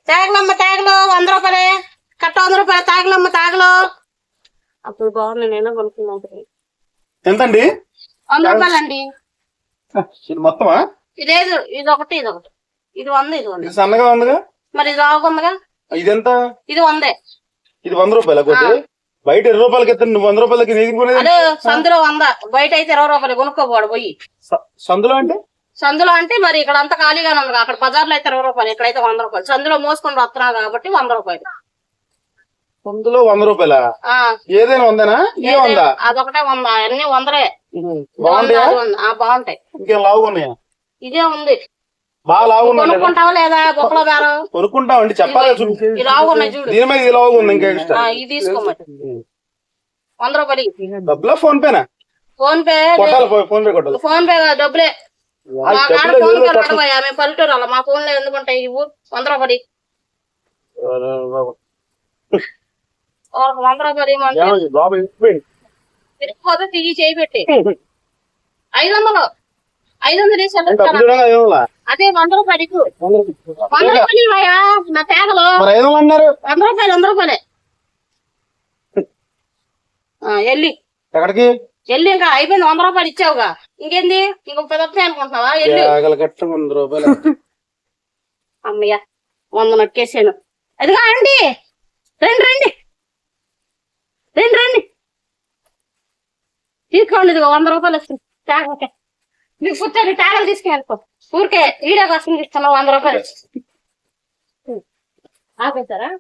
తేగలమ్మ తేగలు 100 రూపాయలే కట్ట 100 రూపాయలు తాగలమ్మ తాగలు అప్పుడు బాగుంది నేను కొనుక్కున్నాను ఎంతండి 100 రూపాయలండి మొత్తమా లేదు ఇది ఒకటి ఇది 100 ఇది 100 సన్నగా ఉందిగా మరి ఇది రాగుందిగా ఇదెంత ఇది 100 ఇది 100 రూపాయల బయట 20 రూపాయలకి ఎత్తండి నువ్వు 100 రూపాయలకి అదే సందులో 100 బయట అయితే 20 రూపాయలు కొనుక్కోపోడు పోయి సందులో అంటే మరి ఇక్కడ అంతా ఖాళీగానే ఉంది అక్కడ బజార్లో అయితే 20 రూపాయలు ఇక్కడైతే 100 రూపాయలు సందులో మోసుకొని వస్తున్నావు కాబట్టి 100 రూపాయలు సందులో 100 రూపాయల ఏదైనా ఉందేనా అదొకటే 100 అన్ని 100 బాగుంటాయి ఇంకేం లావుగా ఉన్నాయా ఇదే ఉంది బాగా లావుగా కొనుక్కుంటావా లేదా బొక్కలో బేరం కొనుక్కుంటామండి చెప్పాలి ఈ లావుగా ఉన్నాయి చూడు దీని మీద ఇది లావుగా ఉంది ఇంకా ఇది తీసుకోమని 100 రూపాయలు డబ్బులా ఫోన్ పేనా ఫోన్ పే కొట్టాలి ఫోన్ పే డబ్బులే మా కాడ ఫోన్ పే నడవయా మేము పల్లెటూరు అలా మా ఫోన్ లో ఎందుకుంటాయి ఇవ్వు 100 రూపాయలు 100 రూపాయలు తిరిగిపోతే తిరిగి చేయి పెట్టి 500 అదే 100 రూపాయలు 100 రూపాయలు నా తేగలు 100 రూపాయలే వెళ్ళి ఇంకా అయిపోయింది 100 రూపాయలు ఇచ్చావుగా ఇంకేంది ఇంకొక 10 వస్తాయి అనుకుంటున్నావా వెళ్ళి అమ్మయ్య 100 నొక్కేసాను అదిగా అండి రండి తీసుకోండి ఇదిగో 100 రూపాయలు వస్తుంది తేగ మీకు కూర్చొని తేగలు తీసుకెళ్ళిపో ఊరికే ఈడే కోసం ఇస్తున్నావు 100 రూపాయలు ఆపేశారా